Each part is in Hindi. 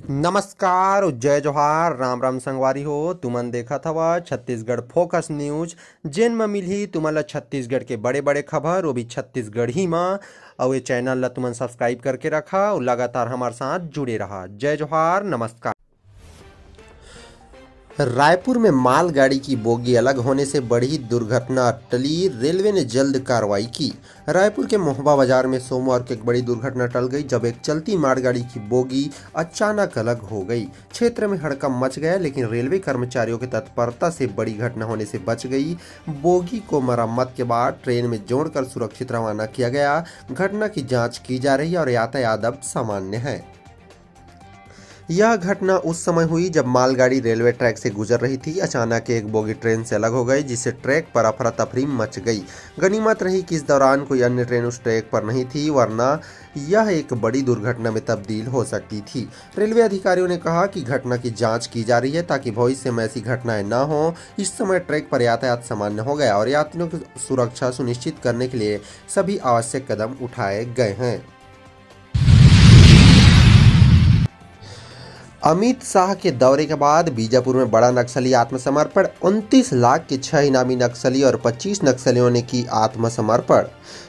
नमस्कार और जय जोहार राम राम संगवारी हो। तुमन देखा था छत्तीसगढ़ फोकस न्यूज जेन में मिली तुमन ला छत्तीसगढ़ के बड़े बड़े खबर वो भी छत्तीसगढ़ ही में। और ये चैनल ला तुमन सब्सक्राइब करके रखा और लगातार हमारे साथ जुड़े रहा। जय जोहार नमस्कार। रायपुर में मालगाड़ी की बोगी अलग होने से बड़ी दुर्घटना टली, रेलवे ने जल्द कार्रवाई की। रायपुर के मोहबा बाजार में सोमवार को एक बड़ी दुर्घटना टल गई जब एक चलती मालगाड़ी की बोगी अचानक अलग हो गई। क्षेत्र में हड़कंप मच गया, लेकिन रेलवे कर्मचारियों की तत्परता से बड़ी घटना होने से बच गई। बोगी को मरम्मत के बाद ट्रेन में जोड़कर सुरक्षित रवाना किया गया। घटना की जाँच की जा रही है और यातायात अब सामान्य है। यह घटना उस समय हुई जब मालगाड़ी रेलवे ट्रैक से गुजर रही थी। अचानक एक बोगी ट्रेन से अलग हो गई, जिससे ट्रैक पर अफरा तफरी मच गई। गनीमत रही कि इस दौरान कोई अन्य ट्रेन उस ट्रैक पर नहीं थी, वरना यह एक बड़ी दुर्घटना में तब्दील हो सकती थी। रेलवे अधिकारियों ने कहा कि घटना की जांच की जा रही है ताकि भविष्य में ऐसी घटनाएं न हो। इस समय ट्रैक पर यातायात सामान्य हो गया और यात्रियों की सुरक्षा सुनिश्चित करने के लिए सभी आवश्यक कदम उठाए गए हैं। अमित शाह के दौरे के बाद बीजापुर में बड़ा नक्सली आत्मसमर्पण। 29 लाख के 6 इनामी नक्सली और 25 नक्सलियों ने की आत्मसमर्पण।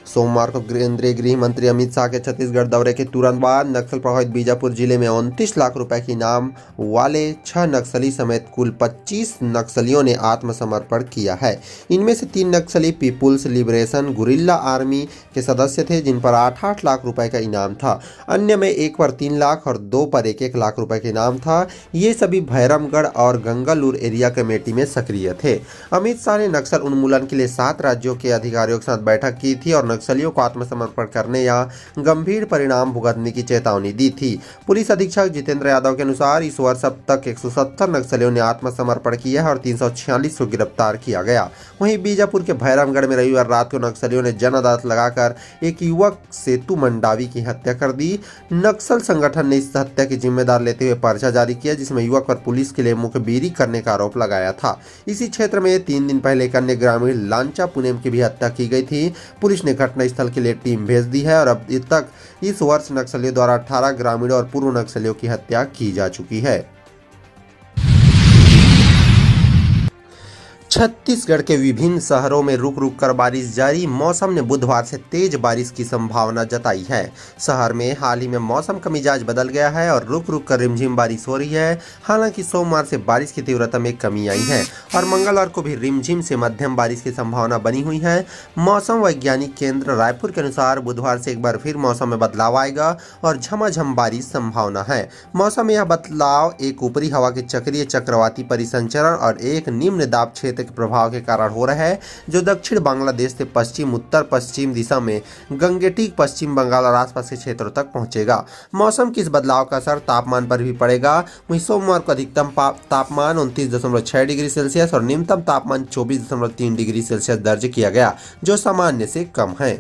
सोमवार को केंद्रीय गृह मंत्री अमित शाह के छत्तीसगढ़ दौरे के तुरंत बाद नक्सल प्रभावित बीजापुर जिले में 29 लाख रुपए के इनाम वाले 6 नक्सली समेत कुल 25 नक्सलियों ने आत्मसमर्पण किया है। इनमें से 3 नक्सली पीपुल्स लिबरेशन गुरिल्ला आर्मी के सदस्य थे, जिन पर 8-8 लाख रुपए का इनाम था। अन्य में एक पर 3 लाख और 2 पर 1-1 लाख रुपए के इनाम था। ये सभी भैरमगढ़ और गंगालूर एरिया कमेटी में सक्रिय थे। अमित शाह ने नक्सल उन्मूलन के लिए 7 राज्यों के अधिकारियों के साथ बैठक की थी और नक्सलियों को आत्मसमर्पण करने या गंभीर परिणाम भुगतने की चेतावनी दी थी। पुलिस अधीक्षक जितेंद्र यादव के अनुसार इस वर्ष अब तक 170 नक्सलियों ने आत्मसमर्पण किया है और 346 को गिरफ्तार किया गया। वहीं बीजापुर के भैरमगढ़ में रविवार रात को नक्सलियों ने जन अदालत लगाकर एक युवक सेतु मंडावी की हत्या कर दी। नक्सल संगठन ने इस हत्या की जिम्मेदार लेते हुए पर्चा जारी किया, जिसमें युवक पर पुलिस के लिए मुखबिरी करने का आरोप लगाया था। इसी क्षेत्र में 3 दिन पहले एक अन्य ग्रामीण लांचा पुनेम की भी हत्या की गई थी। पुलिस ने घटनास्थल के लिए टीम भेज दी है और अब तक इस वर्ष नक्सलियों द्वारा 18 ग्रामीणों और पूर्व नक्सलियों की हत्या की जा चुकी है। छत्तीसगढ़ के विभिन्न शहरों में रुक रुक कर बारिश जारी। मौसम ने बुधवार से तेज बारिश की संभावना जताई है। शहर में हाल ही में मौसम का मिजाज बदल गया है और रुक रुक कर रिमझिम बारिश हो रही है। हालांकि सोमवार से बारिश की तीव्रता में कमी आई है और मंगलवार को भी रिमझिम से मध्यम बारिश की संभावना बनी हुई है। मौसम वैज्ञानिक केंद्र रायपुर के अनुसार बुधवार से एक बार फिर मौसम में बदलाव आएगा और झमाझम बारिश संभावना है। मौसम में यह बदलाव एक ऊपरी हवा के चक्रीय चक्रवाती परिसंचरण और एक निम्न दाब क्षेत्र के प्रभाव के कारण हो रहा है, जो दक्षिण बांग्लादेश से पश्चिम उत्तर पश्चिम दिशा में गंगेटिक पश्चिम बंगाल और आसपास के क्षेत्रों तक पहुंचेगा। मौसम के इस बदलाव का असर तापमान पर भी पड़ेगा। वहीं सोमवार को अधिकतम तापमान 29.6 डिग्री सेल्सियस और न्यूनतम तापमान 24.3 डिग्री सेल्सियस दर्ज किया गया, जो सामान्य से कम है।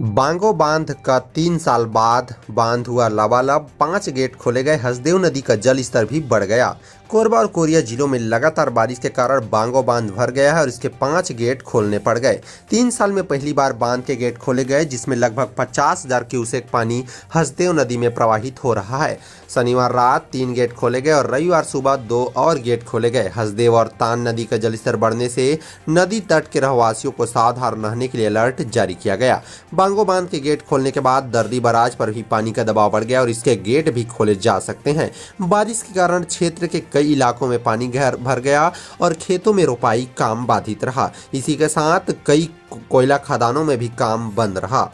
बांगो बांध का 3 साल बाद बांध हुआ लबालब। 5 गेट खोले गए। हसदेव नदी का जल स्तर भी बढ़ गया। कोरबा और कोरिया जिलों में लगातार बारिश के कारण बांगो बांध भर गया है और इसके 5 गेट खोलने पड़ गए। 3 साल में पहली बार बांध के गेट खोले गए, जिसमें लगभग 50,000 क्यूसेक पानी हसदेव नदी में प्रवाहित हो रहा है। शनिवार रात 3 गेट खोले गए और रविवार सुबह 2 और गेट खोले गए। हसदेव और तान नदी का जलस्तर बढ़ने से नदी तट के रहवासियों को सावधान रहने के लिए अलर्ट जारी किया गया। बांगो बांध के गेट खोलने के बाद दर्री बराज पर भी पानी का दबाव बढ़ गया और इसके गेट भी खोले जा सकते हैं। बारिश के कारण क्षेत्र के कई इलाकों में पानी भर गया और खेतों में रोपाई काम बाधित रहा। इसी के साथ कई कोयला खदानों में भी काम बंद रहा।